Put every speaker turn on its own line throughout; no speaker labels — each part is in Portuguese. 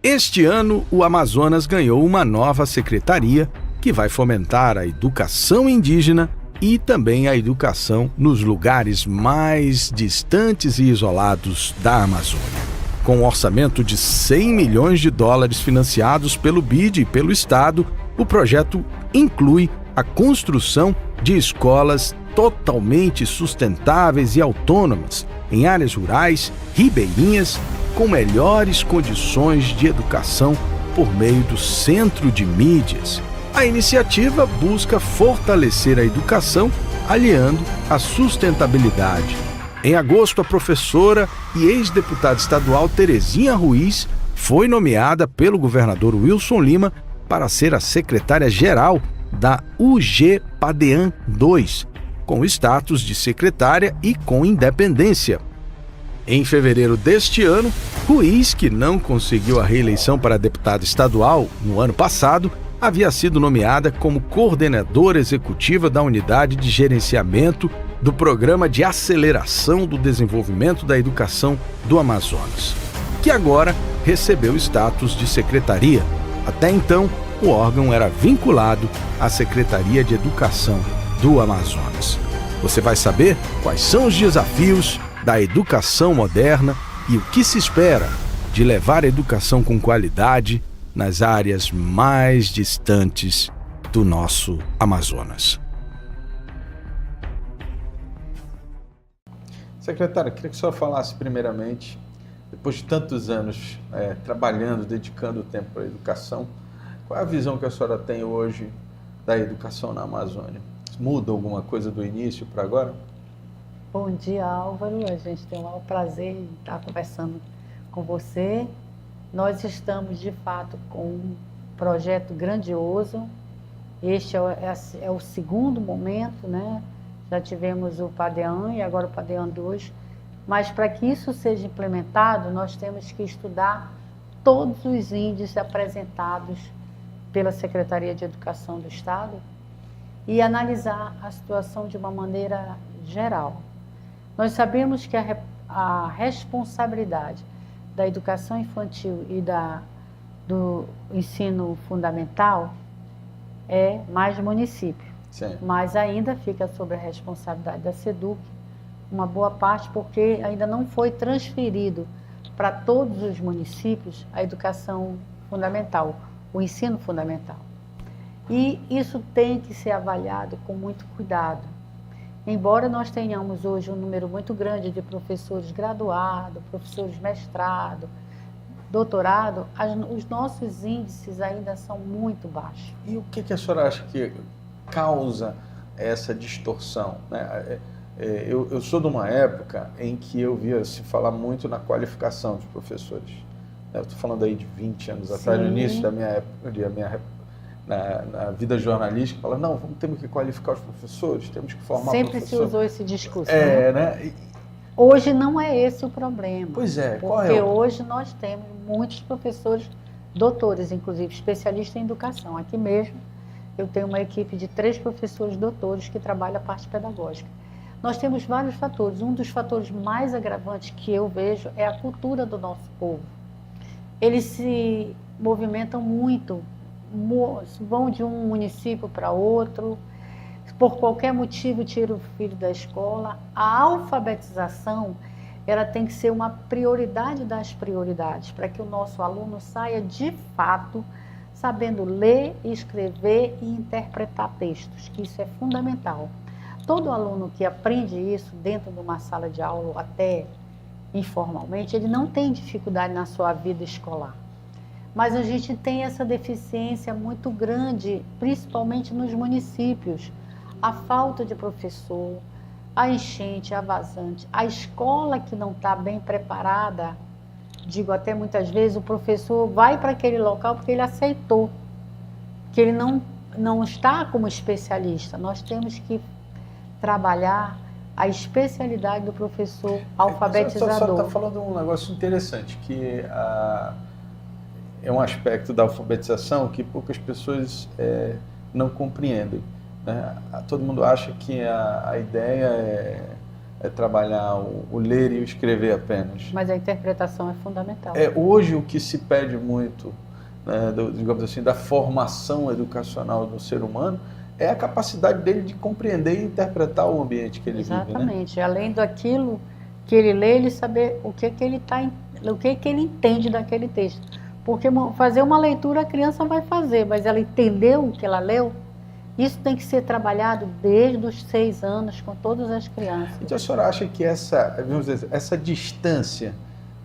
Este ano, o Amazonas ganhou uma nova secretaria que vai fomentar a educação indígena e também a educação nos lugares mais distantes e isolados da Amazônia. Com um orçamento de 100 milhões de dólares financiados pelo BID e pelo Estado, o projeto inclui a construção de escolas totalmente sustentáveis e autônomas em áreas rurais, ribeirinhas, com melhores condições de educação por meio do Centro de Mídias. A iniciativa busca fortalecer a educação, aliando a sustentabilidade. Em agosto, a professora e ex-deputada estadual Terezinha Ruiz foi nomeada pelo governador Wilson Lima para ser a secretária-geral da UG-PADEAN II, com status de secretária e com independência. Em fevereiro deste ano, Ruiz, que não conseguiu a reeleição para deputada estadual no ano passado, havia sido nomeada como coordenadora executiva da Unidade de Gerenciamento do Programa de Aceleração do Desenvolvimento da Educação do Amazonas, que agora recebeu status de secretaria. Até então, o órgão era vinculado à Secretaria de Educação do Amazonas. Você vai saber quais são os desafios da educação moderna e o que se espera de levar a educação com qualidade nas áreas mais distantes do nosso Amazonas.
Secretária, queria que a senhora falasse primeiramente, depois de tantos anos trabalhando, dedicando o tempo para a educação, qual é a visão que a senhora tem hoje da educação na Amazônia? Muda alguma coisa do início para agora?
Bom dia, Álvaro. A gente tem o maior prazer de estar conversando com você. Nós estamos, de fato, com um projeto grandioso. Este é o segundo momento, né? Já tivemos o PADEAN e agora o PADEAN II. Mas para que isso seja implementado, nós temos que estudar todos os índices apresentados pela Secretaria de Educação do Estado e analisar a situação de uma maneira geral. Nós sabemos que a responsabilidade da educação infantil e do ensino fundamental é mais do município. Sim. Mas ainda fica sob a responsabilidade da SEDUC, uma boa parte, porque ainda não foi transferido para todos os municípios a educação fundamental, o ensino fundamental. E isso tem que ser avaliado com muito cuidado. Embora nós tenhamos hoje um número muito grande de professores graduados, professores mestrado, doutorado, os nossos índices ainda são muito baixos.
E o que a senhora acha que causa essa distorção, né? Eu sou de uma época em que eu via se falar muito na qualificação dos professores. Eu estou falando aí de 20 anos atrás, no início da minha época, na vida jornalística, fala, não, temos que qualificar os professores, temos que formar
professores. Sempre se usou esse discurso, né? Hoje não é esse o problema.
Pois é,
qual é? Porque hoje nós temos muitos professores, doutores, inclusive, especialistas em educação. Aqui mesmo eu tenho uma equipe de 3 professores doutores que trabalham a parte pedagógica. Nós temos vários fatores. Um dos fatores mais agravantes que eu vejo é a cultura do nosso povo. Eles se movimentam muito, vão de um município para outro, por qualquer motivo tira o filho da escola. A alfabetização, ela tem que ser uma prioridade das prioridades, para que o nosso aluno saia de fato sabendo ler, escrever e interpretar textos, que isso é fundamental. Todo aluno que aprende isso dentro de uma sala de aula, ou até informalmente, ele não tem dificuldade na sua vida escolar. Mas a gente tem essa deficiência muito grande, principalmente nos municípios. A falta de professor, a enchente, a vazante, a escola que não está bem preparada. Digo até muitas vezes, o professor vai para aquele local porque ele aceitou, que ele não está como especialista. Nós temos que trabalhar a especialidade do professor alfabetizador.
Você está falando um negócio interessante, que é um aspecto da alfabetização que poucas pessoas não compreendem, né? Todo mundo acha que a ideia trabalhar o ler e o escrever apenas.
Mas a interpretação é fundamental.
Hoje o que se pede muito, né, digamos assim, da formação educacional do ser humano é a capacidade dele de compreender e interpretar o ambiente que ele vive, né?
Exatamente. Além daquilo que ele lê, ele saber o que ele entende daquele texto. Porque fazer uma leitura a criança vai fazer, mas ela entendeu o que ela leu. Isso tem que ser trabalhado desde os 6 anos com todas as crianças.
Então a senhora acha que essa distância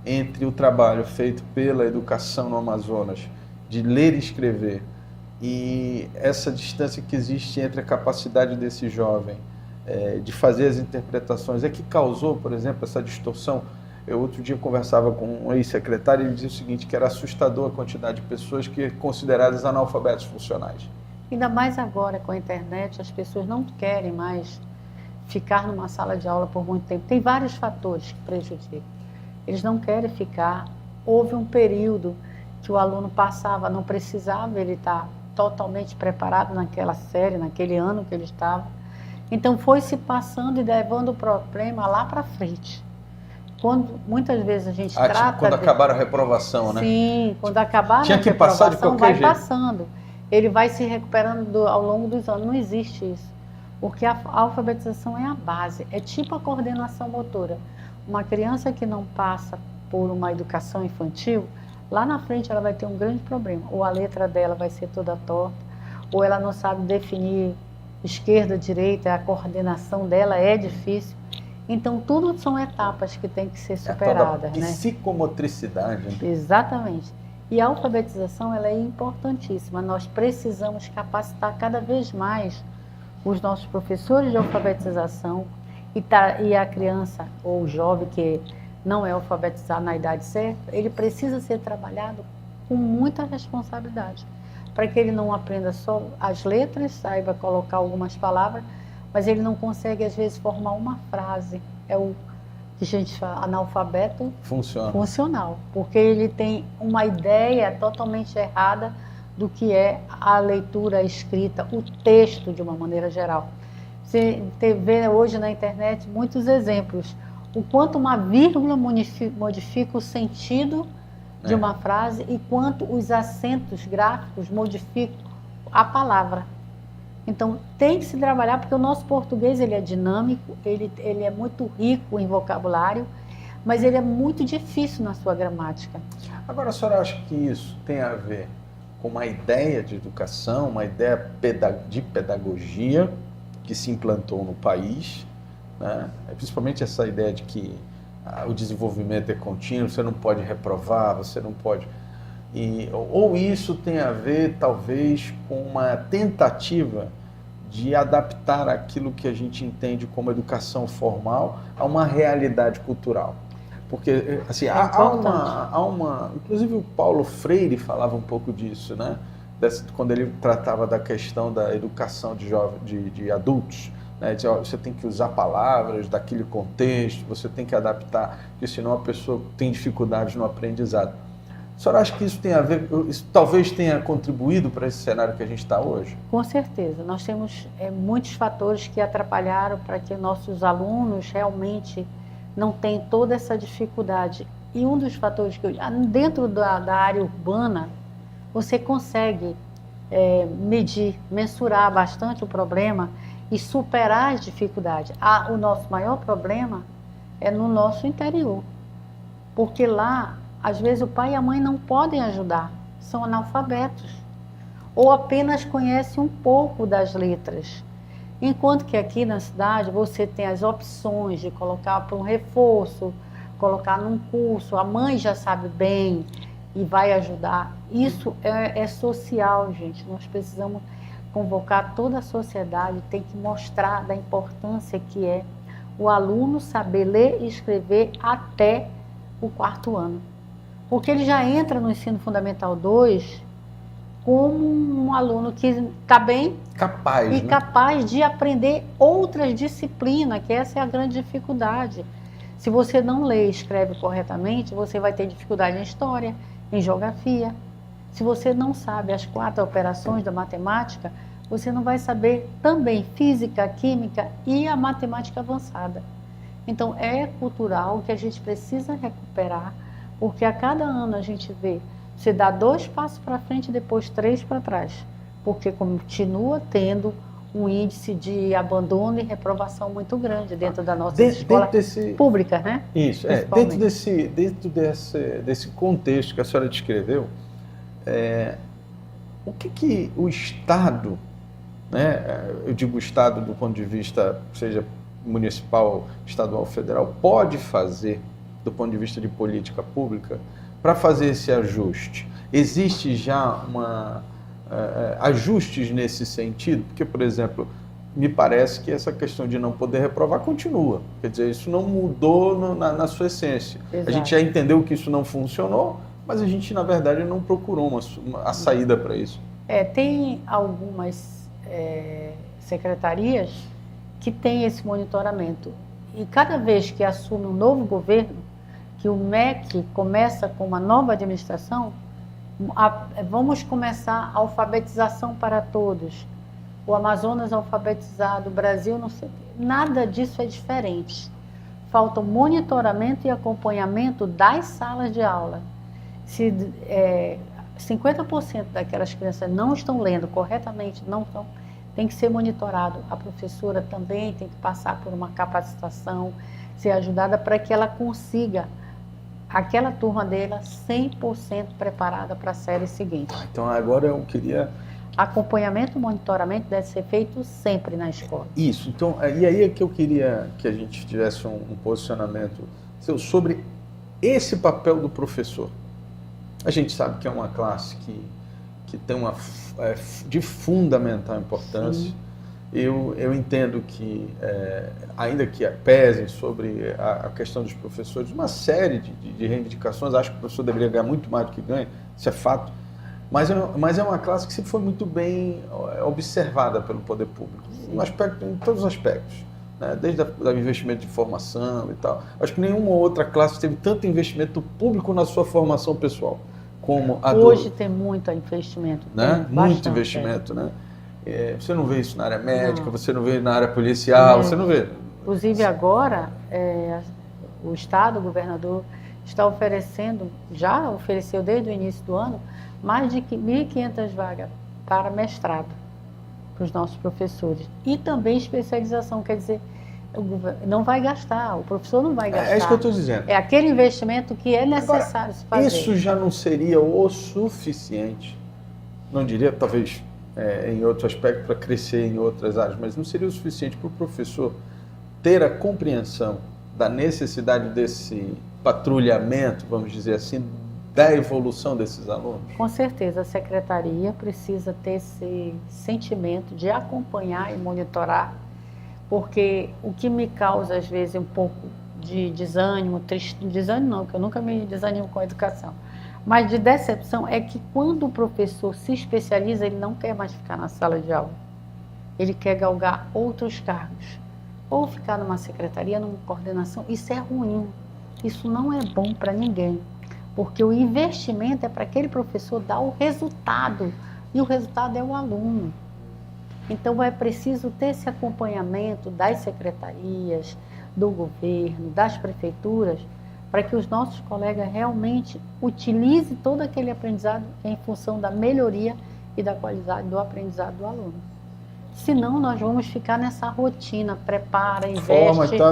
entre o trabalho feito pela educação no Amazonas, de ler e escrever, e essa distância que existe entre a capacidade desse jovem de fazer as interpretações, é que causou, por exemplo, essa distorção? Eu outro dia conversava com um ex-secretário e ele dizia o seguinte, que era assustador a quantidade de pessoas que consideradas analfabetos funcionais.
Ainda mais agora com a internet, as pessoas não querem mais ficar numa sala de aula por muito tempo. Tem vários fatores que prejudicam. Eles não querem ficar. Houve um período que o aluno passava, não precisava ele estar totalmente preparado naquela série, naquele ano que ele estava. Então foi se passando e levando o problema lá para frente. Quando muitas vezes a gente trata...
Tipo, quando acabaram a reprovação, né?
Sim, quando acabaram
Tinha
a
que
reprovação,
passar de qualquer
vai
jeito.
passando. Ele vai se recuperando ao longo dos anos. Não existe isso. Porque a alfabetização é a base. É tipo a coordenação motora. Uma criança que não passa por uma educação infantil, lá na frente ela vai ter um grande problema. Ou a letra dela vai ser toda torta, ou ela não sabe definir esquerda, direita, a coordenação dela é difícil. Então, tudo são etapas que têm que ser superadas.
A psicomotricidade. Né?
Exatamente. E a alfabetização ela é importantíssima. Nós precisamos capacitar cada vez mais os nossos professores de alfabetização e a criança ou o jovem que não é alfabetizado na idade certa, ele precisa ser trabalhado com muita responsabilidade, para que ele não aprenda só as letras, saiba colocar algumas palavras, mas ele não consegue, às vezes, formar uma frase. É o que a gente fala, analfabeto funcional, porque ele tem uma ideia totalmente errada do que é a leitura, a escrita, o texto de uma maneira geral. Você vê hoje na internet muitos exemplos, o quanto uma vírgula modifica o sentido de uma frase e quanto os acentos gráficos modificam a palavra. Então, tem que se trabalhar, porque o nosso português ele é dinâmico, ele é muito rico em vocabulário, mas ele é muito difícil na sua gramática.
Agora, a senhora acha que isso tem a ver com uma ideia de educação, uma ideia de pedagogia que se implantou no país, né? Principalmente essa ideia de que o desenvolvimento é contínuo, você não pode reprovar, você não pode... ou isso tem a ver, talvez, com uma tentativa de adaptar aquilo que a gente entende como educação formal a uma realidade cultural. Porque, assim, inclusive o Paulo Freire falava um pouco disso, né? Quando ele tratava da questão da educação de adultos, né? Dizia, você tem que usar palavras daquele contexto, você tem que adaptar, porque senão a pessoa tem dificuldades no aprendizado. A senhora acha que isso tem a ver, isso talvez tenha contribuído para esse cenário que a gente está hoje?
Com certeza. Nós temos muitos fatores que atrapalharam para que nossos alunos realmente não tenham toda essa dificuldade. E um dos fatores que dentro da área urbana, você consegue medir, mensurar bastante o problema e superar as dificuldades. O nosso maior problema é no nosso interior, porque lá, às vezes, o pai e a mãe não podem ajudar, são analfabetos, ou apenas conhecem um pouco das letras. Enquanto que aqui na cidade você tem as opções de colocar para um reforço, colocar num curso, a mãe já sabe bem e vai ajudar. Isso é social, gente. Nós precisamos convocar toda a sociedade, tem que mostrar da importância que é o aluno saber ler e escrever até o 4º ano. Porque ele já entra no ensino fundamental 2 como um aluno que está bem
capaz,
e capaz de aprender outras disciplinas, que essa é a grande dificuldade. Se você não lê e escreve corretamente, você vai ter dificuldade em história, em geografia. Se você não sabe as 4 operações da matemática, você não vai saber também física, química e a matemática avançada. Então, é cultural que a gente precisa recuperar, porque a cada ano a gente vê, você dá 2 passos para frente e depois 3 para trás, porque continua tendo um índice de abandono e reprovação muito grande dentro da nossa escola pública, né?
Isso, dentro desse contexto que a senhora descreveu, o que o Estado, né, eu digo Estado do ponto de vista, seja municipal, estadual, federal, pode fazer do ponto de vista de política pública para fazer esse ajuste? Existe já ajustes nesse sentido? Porque, por exemplo, me parece que essa questão de não poder reprovar continua. Quer dizer, isso não mudou na sua essência.
Exato.
A gente já entendeu que isso não funcionou, mas a gente, na verdade, não procurou a saída para isso.
Tem algumas secretarias que têm esse monitoramento. E cada vez que assume um novo governo, que o MEC começa com uma nova administração, vamos começar a alfabetização para todos. O Amazonas alfabetizado, o Brasil não sei. Nada disso é diferente. Falta o monitoramento e acompanhamento das salas de aula. Se 50% daquelas crianças não estão lendo corretamente, não estão, tem que ser monitorado. A professora também tem que passar por uma capacitação, ser ajudada para que ela consiga aquela turma dela 100% preparada para a série seguinte.
Então agora eu queria...
Acompanhamento e monitoramento deve ser feito sempre na escola.
Isso, então, e aí é que eu queria que a gente tivesse um posicionamento seu sobre esse papel do professor. A gente sabe que é uma classe que tem de fundamental importância. Sim. Eu entendo que, ainda que pesem sobre a questão dos professores, uma série de reivindicações, acho que o professor deveria ganhar muito mais do que ganha, isso é fato, mas é uma classe que sempre foi muito bem observada pelo poder público, em todos os aspectos, né? Desde o investimento de formação e tal. Acho que nenhuma outra classe teve tanto investimento público na sua formação pessoal como a
Hoje tem muito investimento.
Né? Muito investimento, né? Você não vê isso na área médica, você não vê na área policial, você não vê.
Inclusive agora, o Estado, o governador, está oferecendo, já ofereceu desde o início do ano, mais de 1.500 vagas para mestrado para os nossos professores. E também especialização, quer dizer, não vai gastar, o professor não vai gastar.
É isso que eu estou dizendo.
É aquele investimento que é necessário se fazer.
Isso já não seria o suficiente, não diria, talvez, em outro aspecto, para crescer em outras áreas, mas não seria o suficiente para o professor ter a compreensão da necessidade desse patrulhamento, vamos dizer assim, da evolução desses alunos?
Com certeza, a secretaria precisa ter esse sentimento de acompanhar e monitorar, porque o que me causa, às vezes, um pouco de desânimo, desânimo não, porque eu nunca me desanimo com a educação, mas de decepção é que quando o professor se especializa, ele não quer mais ficar na sala de aula. Ele quer galgar outros cargos. Ou ficar numa secretaria, numa coordenação. Isso é ruim. Isso não é bom para ninguém. Porque o investimento é para aquele professor dar o resultado. E o resultado é o aluno. Então é preciso ter esse acompanhamento das secretarias, do governo, das prefeituras, para que os nossos colegas realmente utilizem todo aquele aprendizado em função da melhoria e da qualidade do aprendizado do aluno. Senão nós vamos ficar nessa rotina, prepara, investe,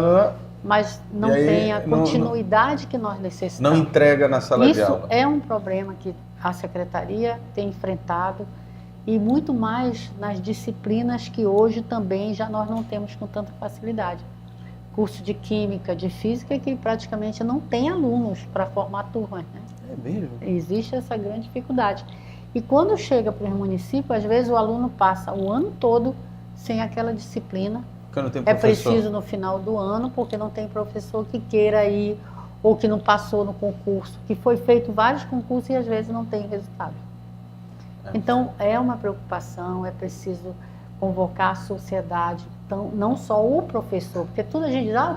mas não tem a continuidade que nós necessitamos.
Não entrega na sala de aula.
Isso é um problema que a secretaria tem enfrentado e muito mais nas disciplinas que hoje também já nós não temos com tanta facilidade. Curso de Química, de Física, que praticamente não tem alunos para formar turmas, né?
É mesmo?
Existe essa grande dificuldade. E quando chega para os municípios, às vezes o aluno passa o ano todo sem aquela disciplina.
Porque não tem
professor. É preciso no final do ano, porque não tem professor que queira ir, ou que não passou no concurso, que foi feito vários concursos e às vezes não tem resultado. Então, é uma preocupação, é preciso convocar a sociedade, então, não só o professor, porque tudo a gente diz, o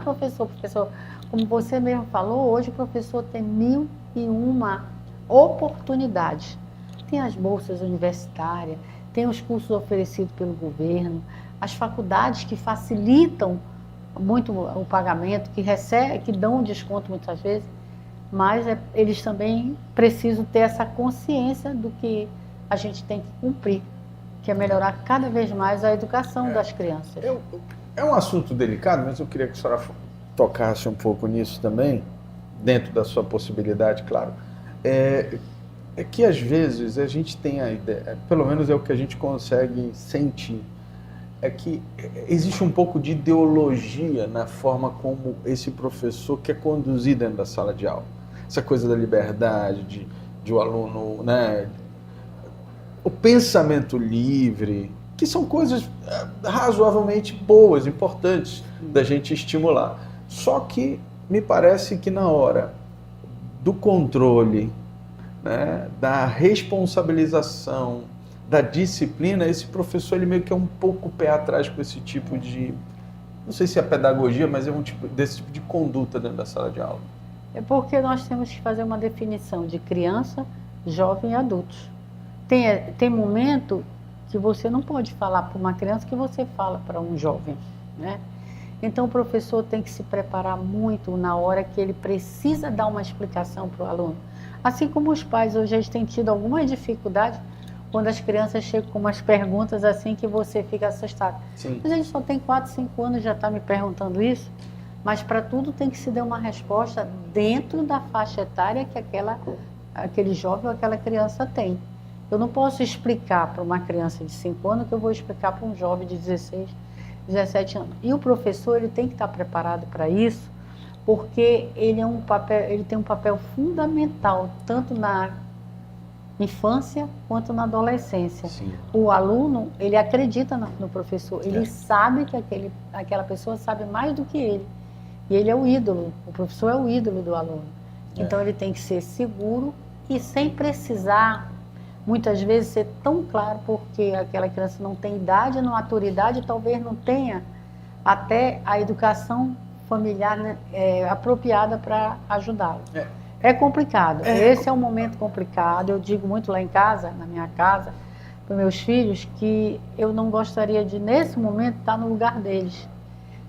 professor, como você mesmo falou, hoje o professor tem 1.001 oportunidades. Tem as bolsas universitárias, tem os cursos oferecidos pelo governo, as faculdades que facilitam muito o pagamento, que recebe, que dão um desconto muitas vezes, mas eles também precisam ter essa consciência do que a gente tem que cumprir, que é melhorar cada vez mais a educação das crianças.
É um assunto delicado, mas eu queria que a senhora tocasse um pouco nisso também, dentro da sua possibilidade, claro. É que às vezes a gente tem a ideia, pelo menos é o que a gente consegue sentir, é que existe um pouco de ideologia na forma como esse professor quer conduzir dentro da sala de aula. Essa coisa da liberdade, de o aluno, né, o pensamento livre, que são coisas razoavelmente boas, importantes da gente estimular. Só que me parece que na hora do controle, né, da responsabilização, da disciplina, esse professor ele meio que é um pouco pé atrás com esse tipo de, não sei se é pedagogia, mas é desse tipo de conduta dentro da sala de aula.
É porque nós temos que fazer uma definição de criança, jovem e adultos. Tem momento que você não pode falar para uma criança que você fala para um jovem, né? Então o professor tem que se preparar muito na hora que ele precisa dar uma explicação para o aluno. Assim como os pais hoje eles têm tido alguma dificuldade quando as crianças chegam com umas perguntas assim que você fica assustado.
Sim.
A gente só tem 4, 5 anos e já está me perguntando isso, mas para tudo tem que se dar uma resposta dentro da faixa etária que aquele jovem ou aquela criança tem. Eu não posso explicar para uma criança de 5 anos que eu vou explicar para um jovem de 16, 17 anos. E o professor ele tem que estar preparado para isso, porque ele tem um papel fundamental, tanto na infância quanto na adolescência.
Sim.
O aluno, ele acredita no professor, ele sabe que aquela pessoa sabe mais do que ele. E ele é o ídolo, o professor é o ídolo do aluno. Então ele tem que ser seguro e sem precisar, muitas vezes, ser tão claro, porque aquela criança não tem idade, não maturidade, talvez não tenha até a educação familiar, né, apropriada para ajudá-lo. É complicado, esse é um momento complicado. Eu digo muito lá em casa, na minha casa, para meus filhos, que eu não gostaria de, nesse momento, estar no lugar deles,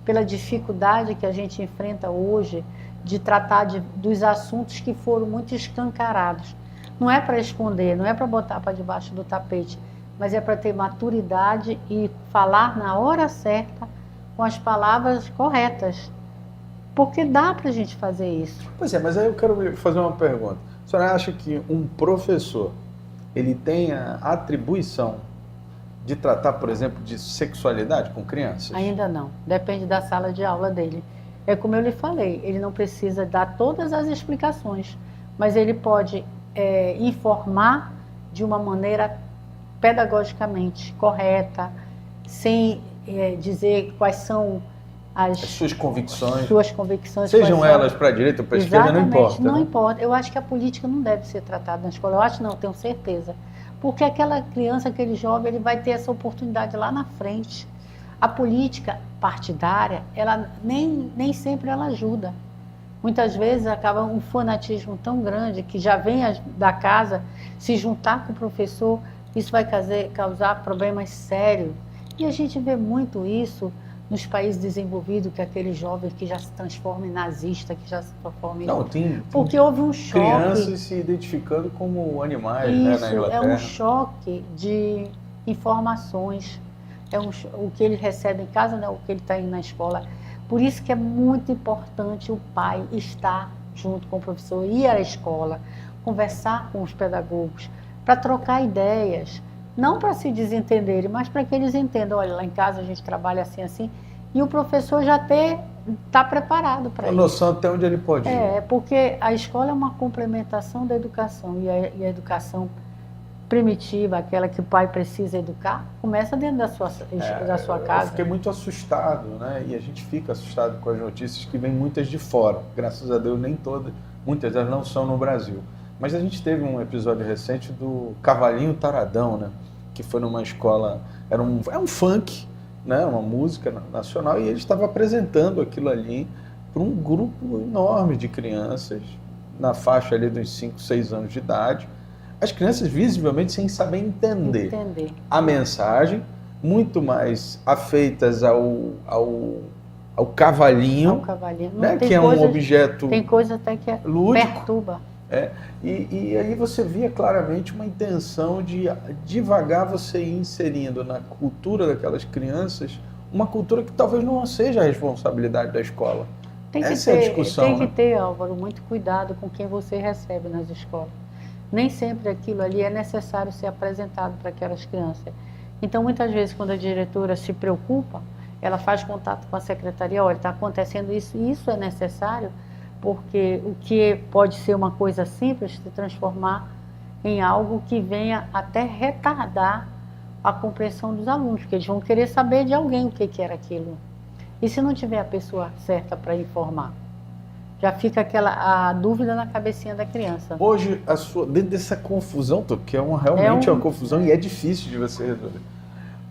pela dificuldade que a gente enfrenta hoje de tratar dos assuntos que foram muito escancarados. Não é para esconder, não é para botar para debaixo do tapete, mas é para ter maturidade e falar na hora certa, com as palavras corretas. Porque dá para a gente fazer isso.
Pois é, mas aí eu quero fazer uma pergunta. A senhora acha que um professor, ele tem a atribuição de tratar, por exemplo, de sexualidade com crianças?
Ainda não. Depende da sala de aula dele. É como eu lhe falei, ele não precisa dar todas as explicações, mas ele pode informar de uma maneira pedagogicamente correta, sem dizer quais são as
suas convicções.
Sejam
elas para a direita ou para a esquerda, não importa.
Não importa. Eu acho que a política não deve ser tratada na escola. Eu acho não, tenho certeza. Porque aquela criança, aquele jovem, ele vai ter essa oportunidade lá na frente. A política partidária, ela nem sempre ela ajuda. Muitas vezes acaba um fanatismo tão grande que já vem da casa se juntar com o professor, isso vai causar problemas sérios. E a gente vê muito isso nos países desenvolvidos, que aquele jovem que já se transforma em nazista, que já se transforma em...
Não, tem
porque houve um choque.
Crianças se identificando como animais,
isso,
né, na Inglaterra.
É um choque de informações. O que ele recebe em casa, não é o que ele está indo na escola. Por isso que é muito importante o pai estar junto com o professor, ir à escola, conversar com os pedagogos, para trocar ideias. Não para se desentenderem, mas para que eles entendam, olha, lá em casa a gente trabalha assim, assim, e o professor já está preparado para isso.
A noção até onde ele pode ir.
Porque a escola é uma complementação da educação, e a educação primitiva, aquela que o pai precisa educar, começa dentro da sua casa.
Eu fiquei muito assustado, né? E a gente fica assustado com as notícias que vêm muitas de fora. Graças a Deus, nem todas, muitas delas não são no Brasil. Mas a gente teve um episódio recente do Cavalinho Taradão, né? Que foi numa escola, é um funk, né? Uma música nacional, e ele estava apresentando aquilo ali para um grupo enorme de crianças, na faixa ali dos 5, 6 anos de idade. As crianças visivelmente sem saber entender a mensagem, muito mais afeitas ao ao cavalinho, né, que é um objeto
tem coisa até que
lúdico,
perturba.
E aí você via claramente uma intenção de devagar você ir inserindo na cultura daquelas crianças uma cultura que talvez não seja a responsabilidade da escola. Essa é a discussão.
Tem que ter, Álvaro, muito cuidado com quem você recebe nas escolas. Nem sempre aquilo ali é necessário ser apresentado para aquelas crianças. Então, muitas vezes, quando a diretora se preocupa, ela faz contato com a secretaria, olha, está acontecendo isso, e isso é necessário, porque o que pode ser uma coisa simples se transformar em algo que venha até retardar a compreensão dos alunos, porque eles vão querer saber de alguém o que era aquilo. E se não tiver a pessoa certa para informar? Já fica a dúvida na cabecinha da criança.
Hoje, dentro dessa confusão, que realmente é uma confusão e é difícil de você resolver.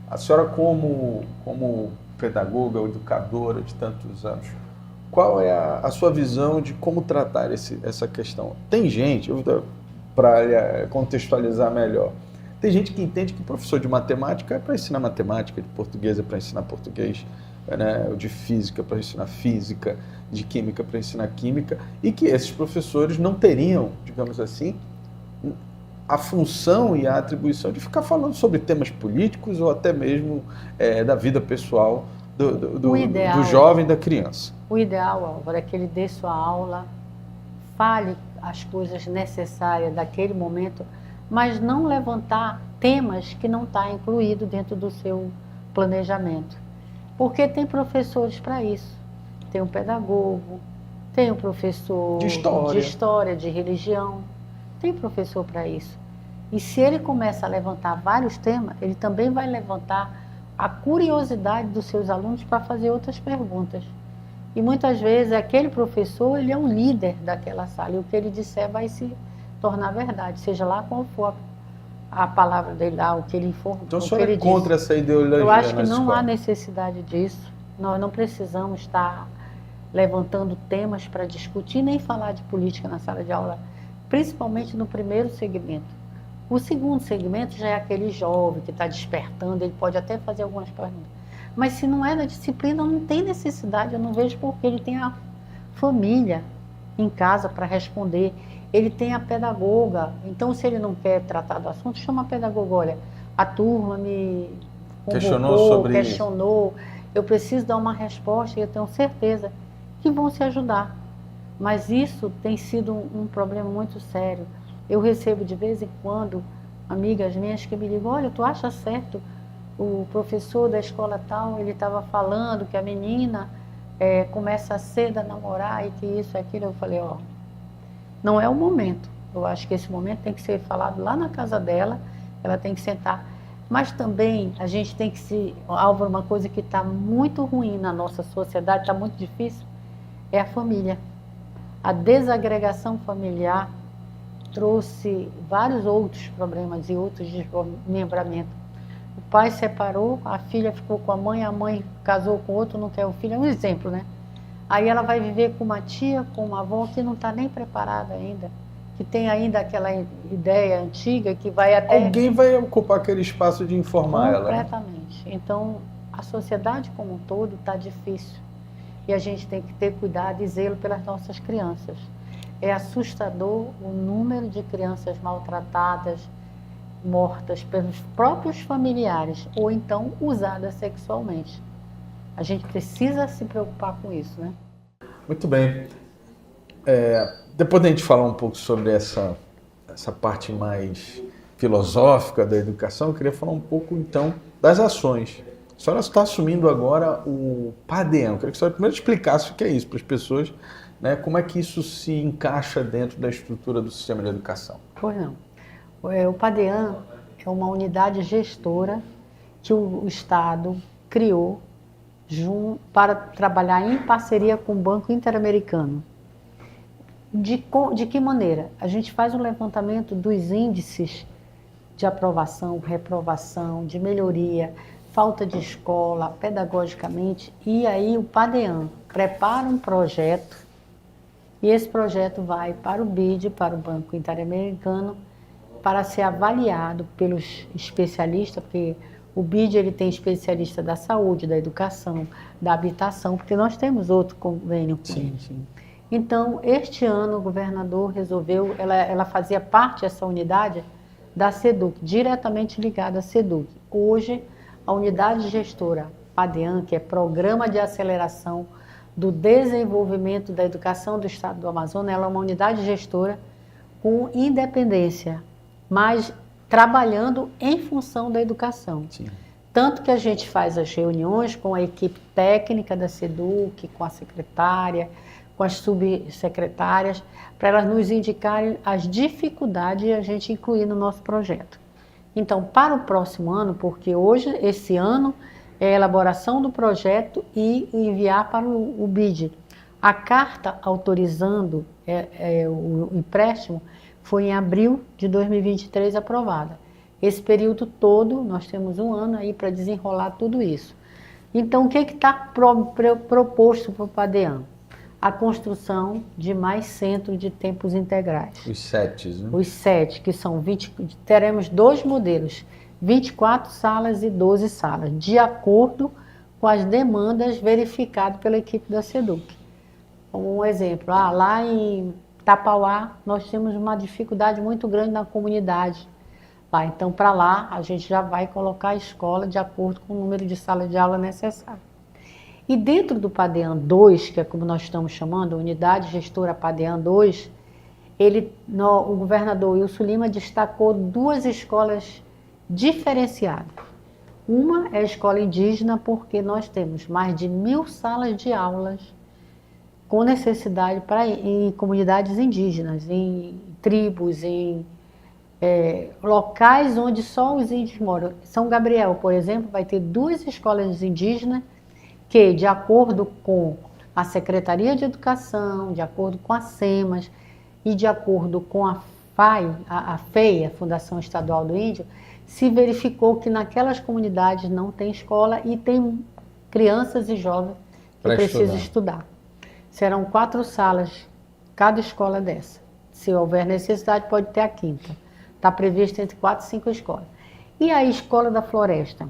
A senhora, como pedagoga ou educadora de tantos anos, qual é a sua visão de como tratar essa questão? Tem gente, para contextualizar melhor, tem gente que entende que professor de matemática é para ensinar matemática, de português é para ensinar português, né, de física para ensinar física, de química para ensinar química, e que esses professores não teriam, digamos assim, a função e a atribuição de ficar falando sobre temas políticos ou até mesmo da vida pessoal do jovem, da criança.
O ideal, Álvaro, é que ele dê sua aula, fale as coisas necessárias daquele momento, mas não levantar temas que não está incluído dentro do seu planejamento. Porque tem professores para isso. Tem um pedagogo, tem um professor de história, de religião, tem professor para isso. E se ele começa a levantar vários temas, ele também vai levantar a curiosidade dos seus alunos para fazer outras perguntas. E muitas vezes aquele professor, ele é um líder daquela sala, e o que ele disser vai se tornar verdade, seja lá qual for a palavra dele lá, o que ele informou.
Então, a senhora é contra essa ideologia?
Eu acho que não há necessidade disso. Nós não precisamos estar levantando temas para discutir, nem falar de política na sala de aula, principalmente no primeiro segmento. O segundo segmento já é aquele jovem que está despertando, ele pode até fazer algumas perguntas. Mas se não é da disciplina, não tem necessidade, eu não vejo porque ele tem a família em casa para responder. Ele tem a pedagoga, então se ele não quer tratar do assunto, chama a pedagoga, olha, a turma me questionou, eu preciso dar uma resposta e eu tenho certeza que vão se ajudar. Mas isso tem sido um problema muito sério. Eu recebo de vez em quando amigas minhas que me ligam, olha, tu acha certo, o professor da escola tal, ele estava falando que a menina começa cedo a namorar e que isso e aquilo. Eu falei, ó, não é o momento. Eu acho que esse momento tem que ser falado lá na casa dela, ela tem que sentar. Mas também a gente tem que Álvaro, uma coisa que está muito ruim na nossa sociedade, está muito difícil, é a família. A desagregação familiar trouxe vários outros problemas e outros desmembramentos. O pai separou, a filha ficou com a mãe casou com outro, não quer o filho, é um exemplo, né? Aí ela vai viver com uma tia, com uma avó que não está nem preparada ainda, que tem ainda aquela ideia antiga que vai até...
Alguém vai ocupar aquele espaço de informar ela.
Completamente. Então, a sociedade como um todo está difícil. E a gente tem que ter cuidado e zelo pelas nossas crianças. É assustador o número de crianças maltratadas, mortas pelos próprios familiares, ou então usadas sexualmente. A gente precisa se preocupar com isso, né?
Muito bem. Depois da gente falar um pouco sobre essa parte mais filosófica da educação, eu queria falar um pouco, então, das ações. A senhora está assumindo agora o PADEAN. Eu queria que a senhora primeiro explicasse o que é isso para as pessoas, né? Como é que isso se encaixa dentro da estrutura do sistema de educação.
Pois não. O PADEAN é uma unidade gestora que o Estado criou para trabalhar em parceria com o Banco Interamericano. De que maneira? A gente faz um levantamento dos índices de aprovação, reprovação, de melhoria, falta de escola, pedagogicamente, e aí o PADEAN prepara um projeto e esse projeto vai para o BID, para o Banco Interamericano, para ser avaliado pelos especialistas, porque O BID ele tem especialista da saúde, da educação, da habitação, porque nós temos outro convênio com
Sim,
ele.
sim.
Então, este ano o governador resolveu, ela fazia parte, essa unidade, da SEDUC, diretamente ligada à SEDUC. Hoje, a unidade gestora PADEAN, que é Programa de Aceleração do Desenvolvimento da Educação do Estado do Amazonas, ela é uma unidade gestora com independência, mas trabalhando em função da educação.
Sim.
Tanto que a gente faz as reuniões com a equipe técnica da SEDUC, com a secretária, com as subsecretárias, para elas nos indicarem as dificuldades e a gente incluir no nosso projeto. Então, para o próximo ano, porque hoje, esse ano, é a elaboração do projeto e enviar para o BID. A carta autorizando o empréstimo foi em abril de 2023 aprovada. Esse período todo, nós temos um ano aí para desenrolar tudo isso. Então, o que está proposto para o PADEAN? A construção de mais centros de tempos integrais.
Os 7, né?
Os 7, que são 20, teremos 2 modelos, 24 salas e 12 salas, de acordo com as demandas verificadas pela equipe da SEDUC. Como um exemplo, lá em Tapauá, nós temos uma dificuldade muito grande na comunidade. Então, para lá, a gente já vai colocar a escola de acordo com o número de salas de aula necessário. E dentro do PADEAN 2, que é como nós estamos chamando, Unidade Gestora PADEAN 2, o governador Wilson Lima destacou 2 escolas diferenciadas. Uma é a escola indígena, porque nós temos mais de 1.000 salas de aulas com necessidade em comunidades indígenas, em tribos, em locais onde só os índios moram. São Gabriel, por exemplo, vai ter 2 escolas indígenas que, de acordo com a Secretaria de Educação, de acordo com a SEMAS e de acordo com a FEI, a Fundação Estadual do Índio, se verificou que naquelas comunidades não tem escola e tem crianças e jovens que precisam estudar. Serão 4 salas, cada escola dessa. Se houver necessidade, pode ter a 5ª. Está previsto entre 4 e 5 escolas. E a Escola da Floresta?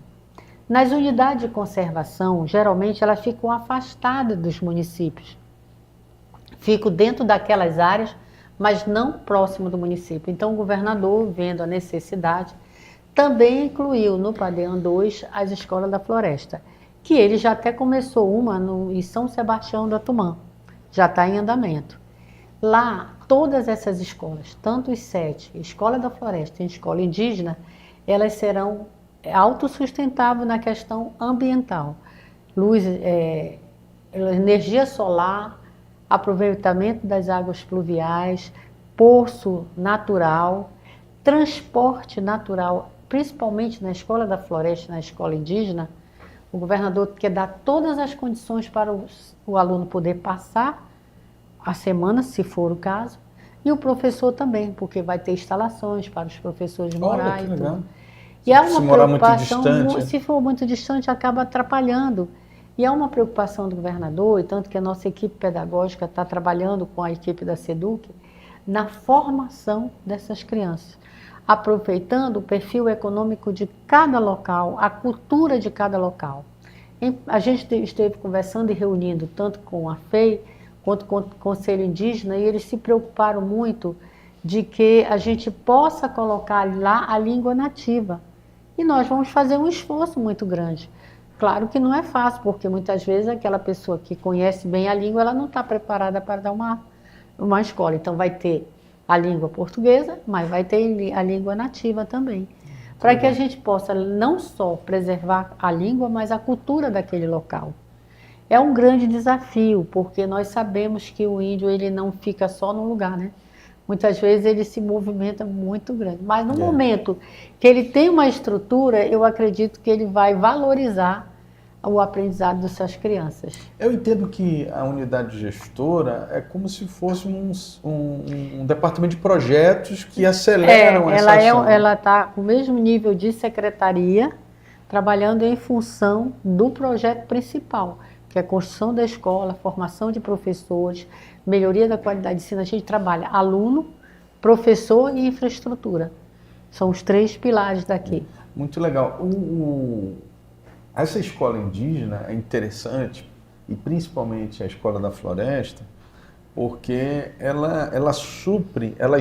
Nas unidades de conservação, geralmente elas ficam afastadas dos municípios. Ficam dentro daquelas áreas, mas não próximo do município. Então o governador, vendo a necessidade, também incluiu no PADEAN 2 as escolas da floresta, que ele já até começou uma em São Sebastião do Atumã, já está em andamento. Lá, todas essas escolas, tanto os 7, Escola da Floresta e Escola Indígena, elas serão autossustentáveis na questão ambiental. Luz, energia solar, aproveitamento das águas pluviais, poço natural, transporte natural, principalmente na Escola da Floresta e na Escola Indígena. O governador quer dar todas as condições para o aluno poder passar a semana, se for o caso, e o professor também, porque vai ter instalações para os professores morar e tudo. E é uma preocupação, se for muito distante, acaba atrapalhando. E é uma preocupação do governador, e tanto que a nossa equipe pedagógica está trabalhando com a equipe da SEDUC na formação dessas crianças, aproveitando o perfil econômico de cada local, a cultura de cada local. A gente esteve conversando e reunindo tanto com a FEI quanto com o Conselho Indígena, e eles se preocuparam muito de que a gente possa colocar lá a língua nativa. E nós vamos fazer um esforço muito grande. Claro que não é fácil, porque muitas vezes aquela pessoa que conhece bem a língua, ela não está preparada para dar uma escola. Então vai ter a língua portuguesa, mas vai ter a língua nativa também. Para que a gente possa não só preservar a língua, mas a cultura daquele local. É um grande desafio, porque nós sabemos que o índio ele não fica só num lugar, né? Muitas vezes ele se movimenta muito grande. Mas no momento que ele tem uma estrutura, eu acredito que ele vai valorizar o aprendizado dessas crianças.
Eu entendo que a unidade gestora é como se fosse um departamento de projetos que aceleram essa ação.
Ela está com o mesmo nível de secretaria, trabalhando em função do projeto principal, que é a construção da escola, formação de professores, melhoria da qualidade de ensino. A gente trabalha aluno, professor e infraestrutura. São os 3 pilares daqui.
Muito legal. Essa escola indígena é interessante, e principalmente a Escola da Floresta, porque elas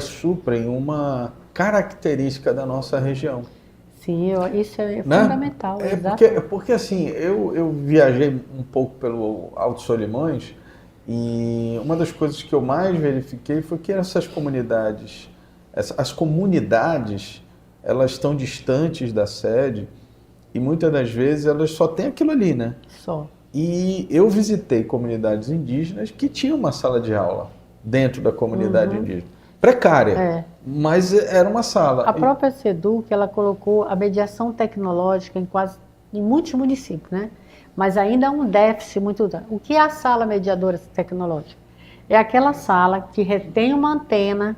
suprem uma característica da nossa região.
Sim, isso é
Né?
fundamental,
Porque assim, eu viajei um pouco pelo Alto Solimões e uma das coisas que eu mais verifiquei foi que essas comunidades, as comunidades, elas estão distantes da sede e muitas das vezes elas só têm aquilo ali, né?
Só.
E eu visitei comunidades indígenas que tinham uma sala de aula dentro da comunidade indígena. Precária, mas era uma sala.
A própria SEDUC, ela colocou a mediação tecnológica em muitos municípios, né? Mas ainda há um déficit muito grande. O que é a sala mediadora tecnológica? É aquela sala que retém uma antena,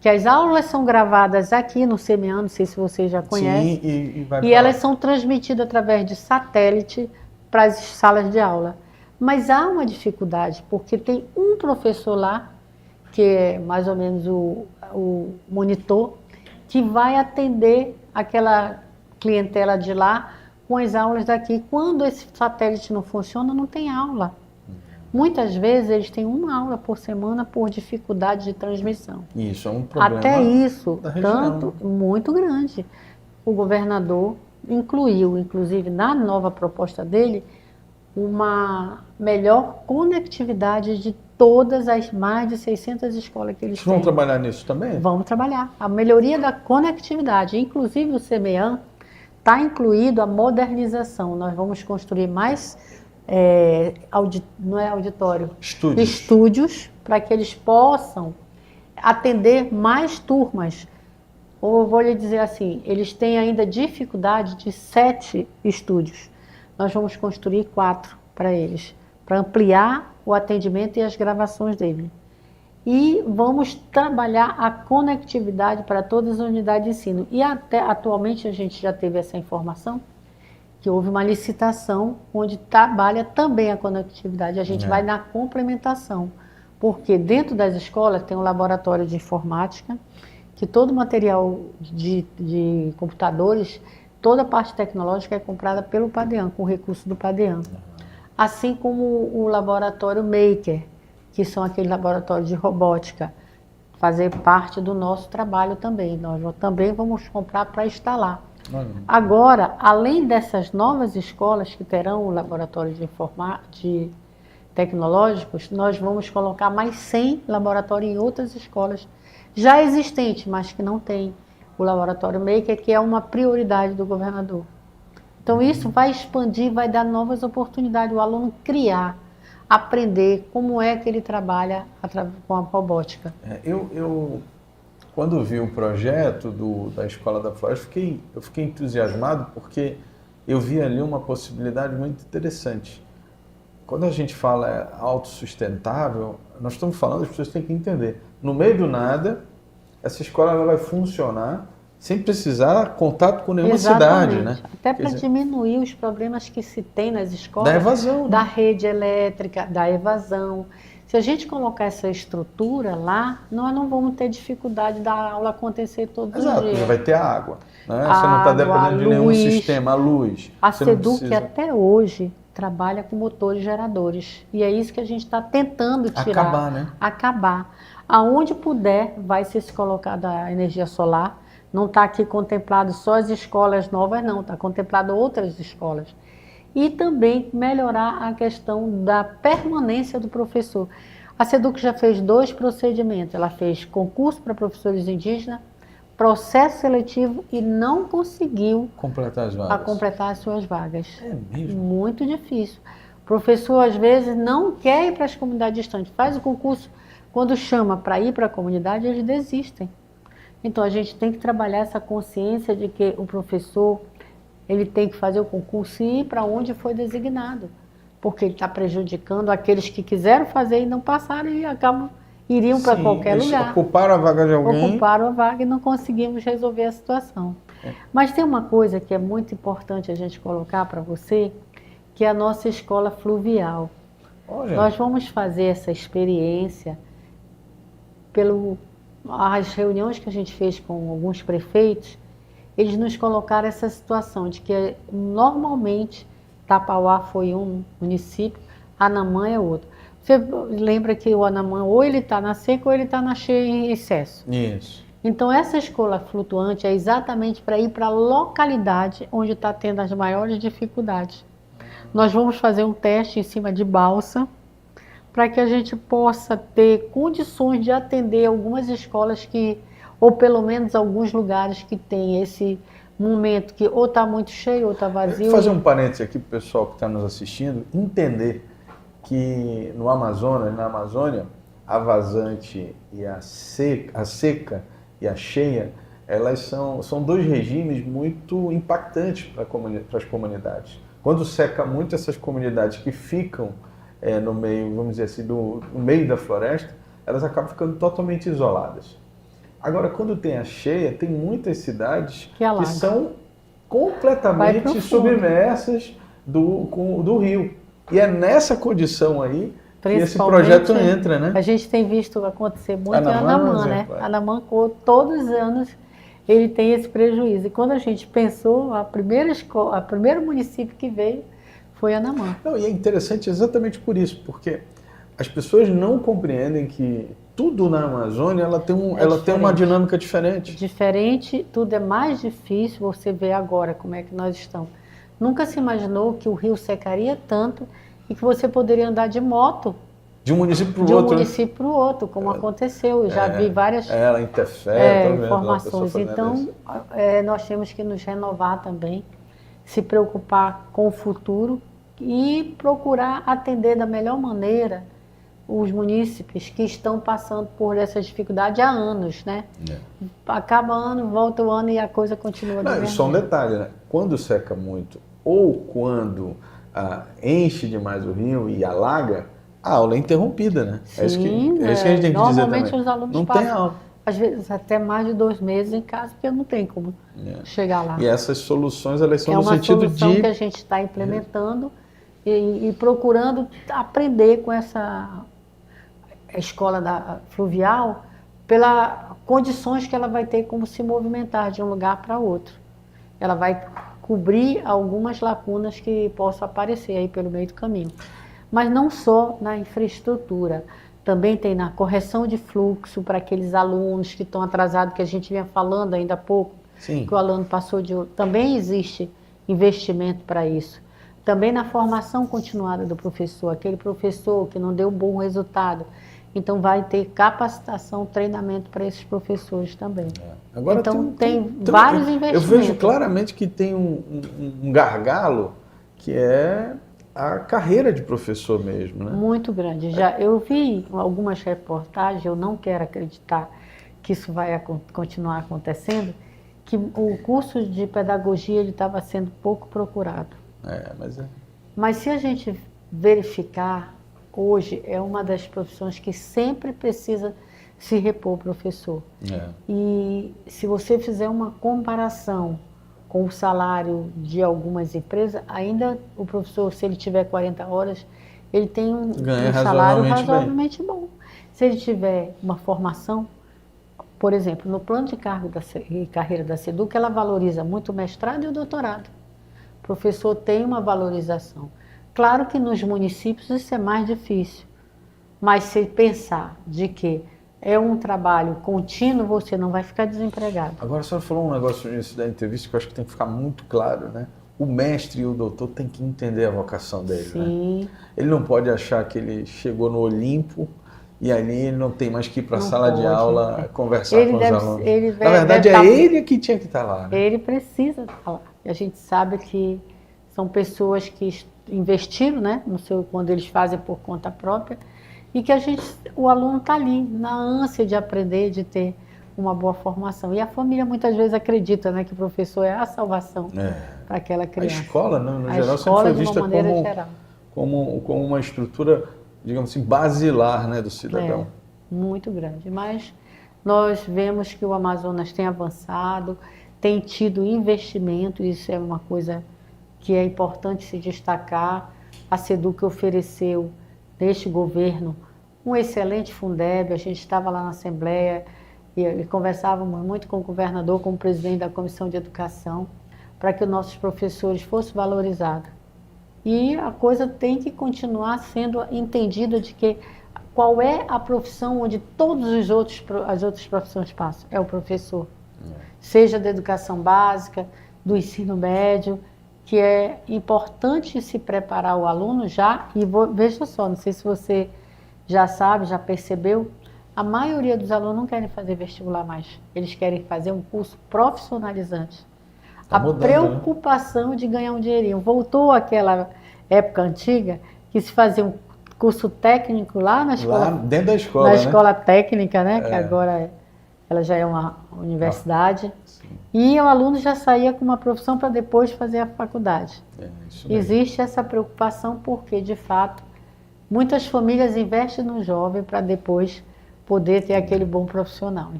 que as aulas são gravadas aqui no CMEA, não sei se vocês já conhecem,
Sim,
e elas são transmitidas através de satélite para as salas de aula. Mas há uma dificuldade, porque tem um professor lá, que é mais ou menos o monitor, que vai atender aquela clientela de lá com as aulas daqui. Quando esse satélite não funciona, não tem aula. Muitas vezes eles têm uma aula por semana por dificuldade de transmissão.
Isso é um problema.
Até isso,
da região.
muito grande. O governador incluiu, inclusive na nova proposta dele, uma melhor conectividade de todas as mais de 600 escolas que eles
Vocês
têm.
vão trabalhar nisso também?
Vamos trabalhar. A melhoria da conectividade. Inclusive o CMEA está incluído a modernização. Nós vamos construir mais, não é auditório, estúdios para que eles possam atender mais turmas. Ou eu vou lhe dizer assim, eles têm ainda dificuldade de 7 estúdios. Nós vamos construir 4 para eles, para ampliar o atendimento e as gravações dele. E vamos trabalhar a conectividade para todas as unidades de ensino. E até atualmente a gente já teve essa informação, que houve uma licitação onde trabalha também a conectividade. A gente vai na complementação, porque dentro das escolas tem um laboratório de informática, que todo o material de computadores, toda a parte tecnológica é comprada pelo PADEAN, com recurso do PADEAN. Assim como o laboratório Maker, que são aqueles laboratórios de robótica, fazer parte do nosso trabalho também. Nós também vamos comprar para instalar. Agora, além dessas novas escolas que terão o laboratório de tecnológicos, nós vamos colocar mais 100 laboratórios em outras escolas já existentes, mas que não tem o laboratório Maker, que é uma prioridade do governador. Então isso vai expandir, vai dar novas oportunidades, o aluno criar, aprender como é que ele trabalha com a robótica.
Eu quando vi o projeto da Escola da Floresta, eu fiquei entusiasmado porque eu vi ali uma possibilidade muito interessante. Quando a gente fala autossustentável, nós estamos falando, as pessoas têm que entender. No meio do nada, essa escola ela vai funcionar sem precisar contato com nenhuma cidade, né?
Até para diminuir os problemas que se tem nas escolas.
Da evasão.
Da rede elétrica, da evasão. Se a gente colocar essa estrutura lá, nós não vamos ter dificuldade da aula acontecer todos os dias.
Exato, vai ter água. Né? Você não está dependendo de nenhum sistema, a luz.
A SEDUC até hoje trabalha com motores geradores. E é isso que a gente está tentando tirar.
Acabar, né?
Acabar. Aonde puder, vai ser se colocada a energia solar. Não está aqui contemplado só as escolas novas, não. Está contemplado outras escolas. E também melhorar a questão da permanência do professor. A SEDUC já fez 2 procedimentos. Ela fez concurso para professores indígenas, processo seletivo e não conseguiu
completar as
suas vagas.
É mesmo?
Muito difícil. O professor, às vezes, não quer ir para as comunidades distantes. Faz o concurso, quando chama para ir para a comunidade, eles desistem. Então, a gente tem que trabalhar essa consciência de que o professor ele tem que fazer o concurso e ir para onde foi designado, porque ele está prejudicando aqueles que quiseram fazer e não passaram e iriam para qualquer lugar.
Ocuparam a vaga de alguém.
Ocuparam a vaga e não conseguimos resolver a situação. Mas tem uma coisa que é muito importante a gente colocar para você, que é a nossa escola fluvial.
Olha.
Nós vamos fazer essa experiência as reuniões que a gente fez com alguns prefeitos, eles nos colocaram essa situação de que normalmente Tapauá foi um município, Anamã é outro. Você lembra que o Anamã ou ele está na seca ou ele está na cheia em excesso.
Isso.
Então essa escola flutuante é exatamente para ir para a localidade onde está tendo as maiores dificuldades. Nós vamos fazer um teste em cima de balsa para que a gente possa ter condições de atender algumas escolas que, ou pelo menos alguns lugares que tem esse momento que ou está muito cheio ou está vazio.
Vou fazer um parênteses aqui para o pessoal que está nos assistindo entender que no Amazonas, na Amazônia, a vazante e a seca e a cheia, elas são dois regimes muito impactantes para as comunidades. Quando seca muito, essas comunidades que ficam no meio, vamos dizer assim, no meio da floresta, elas acabam ficando totalmente isoladas. Agora, quando tem a cheia, tem muitas cidades que são completamente submersas do rio. E é nessa condição aí que esse projeto entra, né?
A gente tem visto acontecer muito em Anamã, né? Anamã, todos os anos, ele tem esse prejuízo. E quando a gente pensou, o primeiro município que veio foi Anamã.
Não, e é interessante exatamente por isso, porque as pessoas não compreendem que tudo na Amazônia ela tem uma dinâmica diferente.
Diferente, tudo é mais difícil. Você vê agora como é que nós estamos. Nunca se imaginou que o rio secaria tanto e que você poderia andar de moto
de um município para o outro.
De um município para o outro, como aconteceu. Eu já vi várias
ela interfere,
informações. Então, nós temos que nos renovar também, se preocupar com o futuro e procurar atender da melhor maneira os munícipes que estão passando por essa dificuldade há anos, né? Acaba ano, volta o ano e a coisa continua.
Não, só um detalhe, né? Quando seca muito ou quando enche demais o rio e alaga, a aula é interrompida, né?
Sim,
é isso que a gente tem que dizer também.
Normalmente os alunos
não
passam,
tem aula.
Às vezes até mais de 2 meses em casa, porque não tem como chegar lá.
E essas soluções, elas são no sentido de...
É uma solução que a gente está implementando e procurando aprender com essa escola fluvial, pelas condições que ela vai ter como se movimentar de um lugar para outro. Ela vai cobrir algumas lacunas que possam aparecer aí pelo meio do caminho. Mas não só na infraestrutura, também tem na correção de fluxo para aqueles alunos que estão atrasados, que a gente vinha falando ainda há pouco,
Sim.
que o aluno passou de... Também existe investimento para isso. Também na formação continuada do professor, aquele professor que não deu um bom resultado. Então vai ter capacitação, treinamento para esses professores também.
Agora
então tem vários investimentos.
Eu vejo claramente que tem um gargalo que é a carreira de professor mesmo, né?
Muito grande. Eu vi algumas reportagens, eu não quero acreditar que isso vai continuar acontecendo, que o curso de pedagogia estava sendo pouco procurado. Mas se a gente verificar, hoje é uma das profissões que sempre precisa se repor o professor. E se você fizer uma comparação com o salário de algumas empresas, ainda o professor, se ele tiver 40 horas, ele tem um salário razoavelmente bom. Se ele tiver uma formação, por exemplo, no plano de carreira da SEDUC, ela valoriza muito o mestrado e o doutorado. O professor tem uma valorização. Claro que nos municípios isso é mais difícil, mas se pensar de que é um trabalho contínuo, você não vai ficar desempregado.
Agora, a senhora falou um negócio nisso da entrevista que eu acho que tem que ficar muito claro, né? O mestre e o doutor têm que entender a vocação dele,
Sim.
né? Ele não pode achar que ele chegou no Olimpo e ali ele não tem mais que ir para a sala de aula conversar com os alunos. Na verdade, é ele que tinha que estar lá, né?
Ele precisa estar lá. E a gente sabe que são pessoas que investiram, né, quando eles fazem por conta própria, e que o aluno está ali, na ânsia de aprender, de ter uma boa formação. E a família muitas vezes acredita, né, que o professor é a salvação para aquela criança.
A escola, né, no geral, sempre foi vista como uma estrutura, digamos assim, basilar, né, do cidadão.
Muito grande. Mas nós vemos que o Amazonas tem avançado, tem tido investimento, isso é uma coisa que é importante se destacar. A SEDUC ofereceu, neste governo, um excelente Fundeb, a gente estava lá na Assembleia, e conversávamos muito com o governador, com o presidente da Comissão de Educação, para que os nossos professores fossem valorizados. E a coisa tem que continuar sendo entendida de que qual é a profissão onde as outras profissões passam? É o professor. Seja da educação básica, do ensino médio, que é importante se preparar o aluno já, e veja só, não sei se você já sabe, já percebeu, a maioria dos alunos não querem fazer vestibular mais, eles querem fazer um curso profissionalizante.
Tá mudando,
preocupação, né, de ganhar um dinheirinho. Voltou àquela época antiga que se fazia um curso técnico lá na escola. Lá
dentro da escola,
na
né?
Escola técnica, né? Que agora ela já é uma universidade. E o aluno já saía com uma profissão para depois fazer a faculdade. Existe essa preocupação porque, de fato, muitas famílias investem no jovem para depois poder ter aquele bom profissional.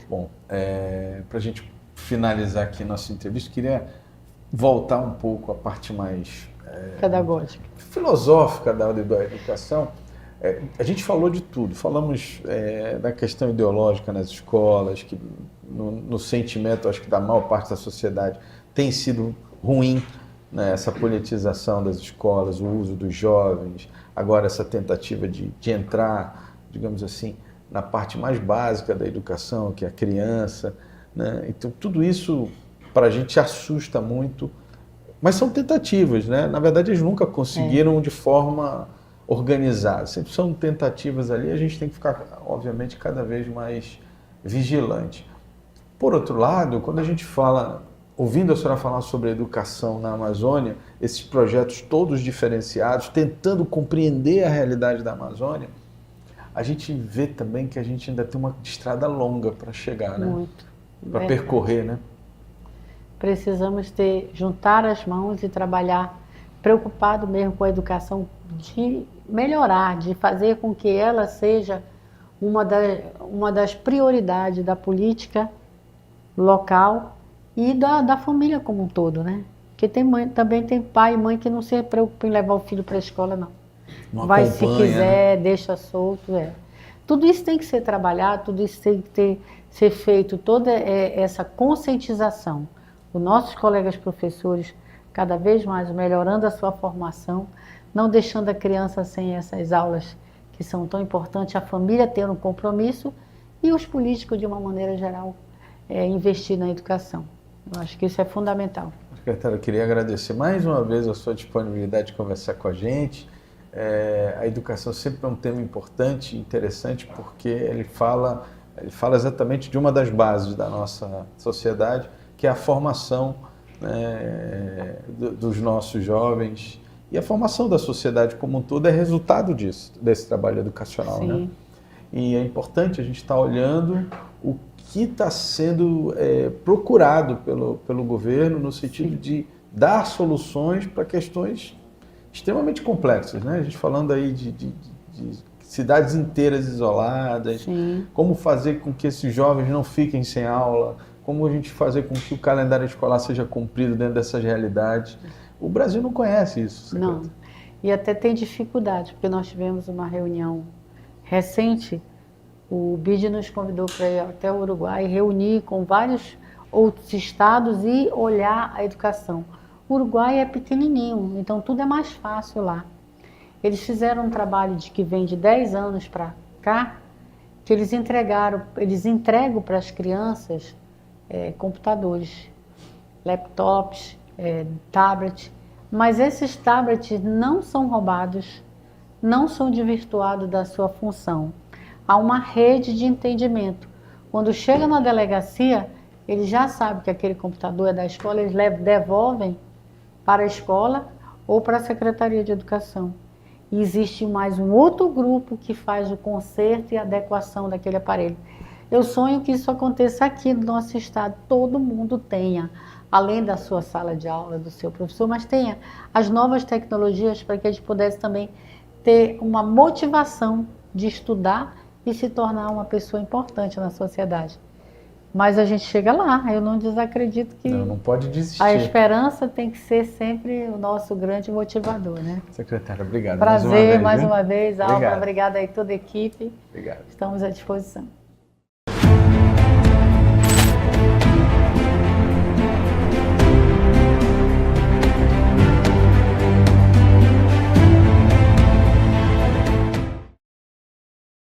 Bom, para a gente finalizar aqui nossa entrevista, queria voltar um pouco à parte mais
pedagógica,
filosófica da educação. A gente falou de tudo, falamos da questão ideológica nas escolas, que no sentimento, acho que da maior parte da sociedade, tem sido ruim, né, essa politização das escolas, o uso dos jovens, agora essa tentativa de entrar, digamos assim, na parte mais básica da educação, que é a criança, né? Então, tudo isso para a gente assusta muito, mas são tentativas, né? Na verdade, eles nunca conseguiram de forma organizada, sempre são tentativas ali, a gente tem que ficar, obviamente, cada vez mais vigilante. Por outro lado, quando a gente fala, ouvindo a senhora falar sobre a educação na Amazônia, esses projetos todos diferenciados, tentando compreender a realidade da Amazônia, a gente vê também que a gente ainda tem uma estrada longa para chegar, né?
Muito.
Para percorrer, né?
Precisamos juntar as mãos e trabalhar preocupado mesmo com a educação, de melhorar, de fazer com que ela seja uma das prioridades da política local e da família como um todo, né? Porque também tem pai e mãe que não se preocupam em levar o filho para a escola, não. Vai se quiser, né? Deixa solto. Tudo isso tem que ser trabalhado, tudo isso tem que ser feito, toda essa conscientização. Os nossos colegas professores, cada vez mais melhorando a sua formação, não deixando a criança sem essas aulas que são tão importantes, a família ter um compromisso e os políticos, de uma maneira geral, investir na educação. Eu acho que isso é fundamental.
Secretária, eu queria agradecer mais uma vez a sua disponibilidade de conversar com a gente. A educação sempre é um tema importante e interessante porque ele fala exatamente de uma das bases da nossa sociedade, que é a formação, né, dos nossos jovens, e a formação da sociedade como um todo é resultado desse trabalho educacional.
Sim.
Né? E é importante a gente estar olhando o que está sendo procurado pelo governo no sentido Sim. de dar soluções para questões extremamente complexas, né? A gente falando aí de cidades inteiras isoladas, Sim. como fazer com que esses jovens não fiquem sem aula, como a gente fazer com que o calendário escolar seja cumprido dentro dessas realidades. O Brasil não conhece isso. Secretário.
Não, e até tem dificuldade, porque nós tivemos uma reunião recente, o BID nos convidou para ir até o Uruguai, reunir com vários outros estados e olhar a educação. O Uruguai é pequenininho, então tudo é mais fácil lá. Eles fizeram um trabalho que vem de 10 anos para cá, que eles entregam para as crianças computadores, laptops, tablets, mas esses tablets não são roubados, não são desvirtuados da sua função. Há uma rede de entendimento. Quando chega na delegacia, eles já sabem que aquele computador é da escola, eles devolvem para a escola ou para a Secretaria de Educação. E existe mais um outro grupo que faz o conserto e adequação daquele aparelho. Eu sonho que isso aconteça aqui no nosso estado, todo mundo tenha, além da sua sala de aula, do seu professor, mas tenha as novas tecnologias para que a gente pudesse também ter uma motivação de estudar e se tornar uma pessoa importante na sociedade. Mas a gente chega lá, eu não desacredito que
não pode desistir.
A esperança tem que ser sempre o nosso grande motivador, né?
Secretária, obrigado.
Prazer mais uma vez, Alma,
obrigado.
Obrigada aí toda a equipe.
Obrigado.
Estamos à disposição.